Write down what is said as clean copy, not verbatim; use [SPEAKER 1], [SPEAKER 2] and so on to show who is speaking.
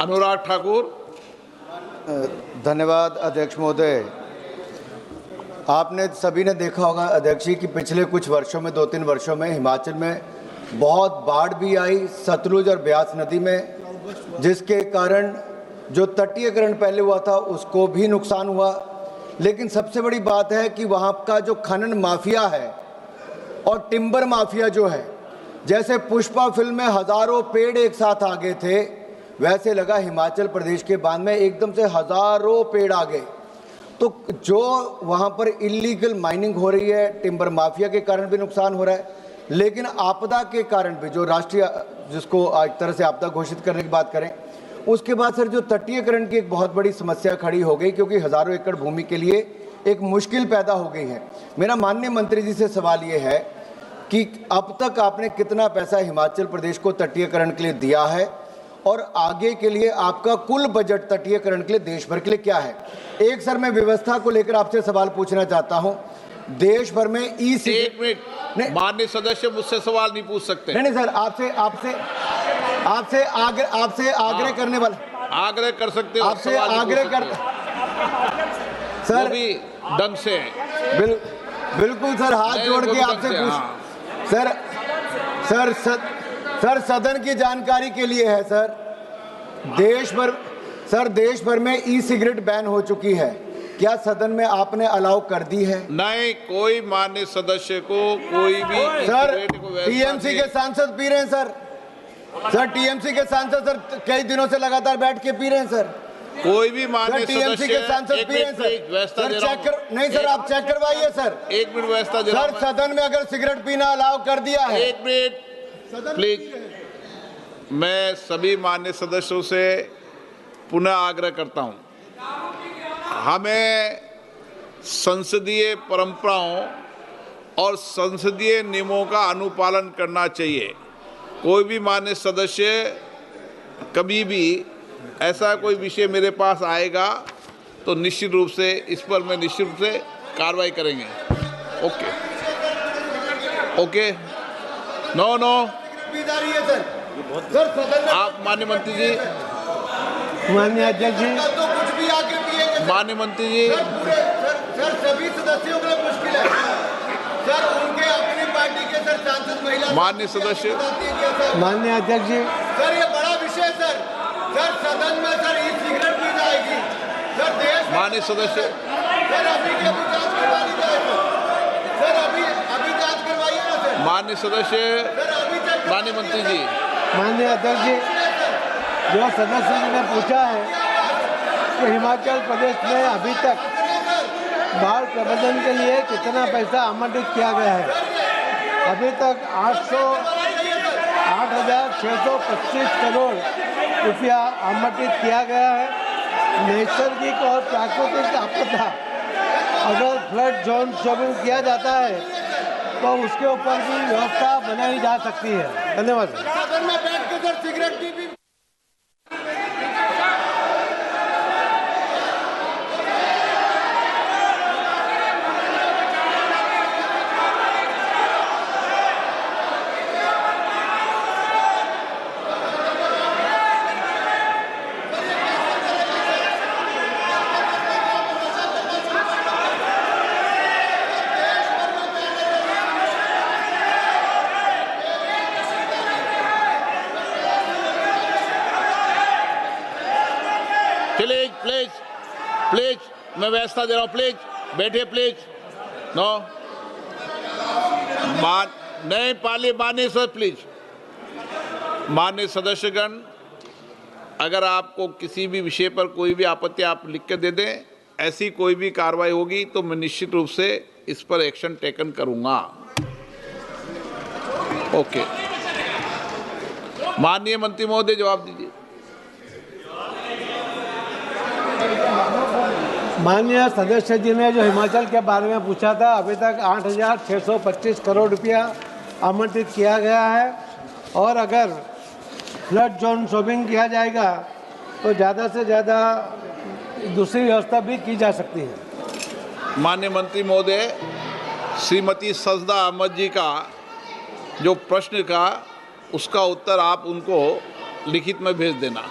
[SPEAKER 1] अनुराग ठाकुर।
[SPEAKER 2] धन्यवाद अध्यक्ष महोदय। आपने सभी ने देखा होगा अध्यक्ष जी कि पिछले कुछ वर्षों में 2-3 वर्षों में हिमाचल में बहुत बाढ़ भी आई सतलुज और ब्यास नदी में, जिसके कारण जो तटीयकरण पहले हुआ था उसको भी नुकसान हुआ। लेकिन सबसे बड़ी बात है कि वहाँ का जो खनन माफिया है और टिम्बर माफिया जो है, जैसे पुष्पा फिल्म में हजारों पेड़ एक साथ आ गए थे, वैसे लगा हिमाचल प्रदेश के बांध में एकदम से हजारों पेड़ आ गए। तो जो वहाँ पर इलीगल माइनिंग हो रही है, टिम्बर माफिया के कारण भी नुकसान हो रहा है, लेकिन आपदा के कारण भी, जो राष्ट्रीय जिसको एक तरह से आपदा घोषित करने की बात करें, उसके बाद सर जो तटीयकरण की एक बहुत बड़ी समस्या खड़ी हो गई, क्योंकि हजारों एकड़ भूमि के लिए एक मुश्किल पैदा हो गई है। मेरा माननीय मंत्री जी से सवाल ये है कि अब तक आपने कितना पैसा हिमाचल प्रदेश को तटीयकरण के लिए दिया है और आगे के लिए आपका कुल बजट तटीयकरण के लिए देश भर के लिए क्या है। एक सर मैं व्यवस्था को लेकर आपसे सवाल पूछना चाहता हूं। देश भर में
[SPEAKER 1] एक मिनट, माननीय सदस्य मुझसे सवाल नहीं पूछ सकते।
[SPEAKER 2] नहीं सर, आपसे आग्रह करने वाला, आग्रह
[SPEAKER 1] कर सकते हो,
[SPEAKER 2] आपसे आग्रह कर
[SPEAKER 1] सर भी ढंग से
[SPEAKER 2] बिल्कुल सर, हाथ जोड़ के आपसे पूछ सर सदन की जानकारी के लिए है सर, देश भर में ई सिगरेट बैन हो चुकी है, क्या सदन में आपने अलाउ कर दी है?
[SPEAKER 1] नहीं, कोई माननीय सदस्य को कोई भी
[SPEAKER 2] सर टीएमसी के सांसद पी रहे हैं सर टीएमसी के सांसद सर कई दिनों से लगातार बैठ के पी रहे हैं सर।
[SPEAKER 1] कोई भी माननीय
[SPEAKER 2] टीएमसी के सांसद पी रहे हैं सर चेक नहीं सर, आप चेक करवाइए सर।
[SPEAKER 1] एक मिनट व्यवस्था
[SPEAKER 2] सर, सदन में अगर सिगरेट पीना अलाउ कर दिया है।
[SPEAKER 1] एक मिनट प्लीज, मैं सभी माननीय सदस्यों से पुनः आग्रह करता हूं, हमें संसदीय परंपराओं और संसदीय नियमों का अनुपालन करना चाहिए। कोई भी माननीय सदस्य कभी भी ऐसा कोई विषय मेरे पास आएगा तो निश्चित रूप से इस पर मैं निश्चित रूप से कार्रवाई करेंगे। ओके नो आप माननीय मंत्री जी,
[SPEAKER 2] माननीय अध्यक्ष जी,
[SPEAKER 1] माननीय मंत्री जी,
[SPEAKER 3] सर सभी सदस्यों के लिए मुश्किल है सर, उनके अपनी पार्टी के सर सांसद महिला
[SPEAKER 1] माननीय सदस्य,
[SPEAKER 2] माननीय अध्यक्ष जी,
[SPEAKER 3] सर ये बड़ा विषय सर सदन में सर ई सिगरेट पी जाएगी सर, देश
[SPEAKER 1] माननीय सदस्य,
[SPEAKER 3] सर अभी के अभी जांच करवा ली जाए सर, अभी जांच करवाइए ना सर।
[SPEAKER 1] माननीय सदस्य,
[SPEAKER 3] सर अभी
[SPEAKER 1] माननीय मंत्री जी,
[SPEAKER 2] माननीय अध्यक्ष जी, जो सदस्य जी ने पूछा है कि हिमाचल प्रदेश में अभी तक बाढ़ प्रबंधन के लिए कितना पैसा आवंटित किया गया है, अभी तक 8,625 करोड़ रुपया आवंटित किया गया है। नैसर्गिक और प्राकृतिक आपदा अगर फ्लड जोन शेड्यूल किया जाता है तो उसके ऊपर भी व्यवस्था बनाई जा सकती है। धन्यवाद।
[SPEAKER 3] सदन में बैठ के सर सिगरेट भी
[SPEAKER 1] प्लीज मैं व्यवस्था दे रहा हूँ, प्लीज बैठिए, प्लीज नो नहीं पाली माननीय सर, प्लीज माननीय सदस्यगण, अगर आपको किसी भी विषय पर कोई भी आपत्ति आप लिख के दे दें, ऐसी कोई भी कार्रवाई होगी तो मैं निश्चित रूप से इस पर एक्शन टेकन करूंगा। ओके, माननीय मंत्री महोदय जवाब दीजिए।
[SPEAKER 2] माननीय सदस्य जी ने जो हिमाचल के बारे में पूछा था, अभी तक 8,625 करोड़ रुपया आवंटित किया गया है और अगर फ्लड जोन शॉपिंग किया जाएगा तो ज़्यादा से ज़्यादा दूसरी व्यवस्था भी की जा सकती है।
[SPEAKER 1] माननीय मंत्री महोदय, श्रीमती सजदा अहमद जी का जो प्रश्न का उसका उत्तर आप उनको लिखित में भेज देना।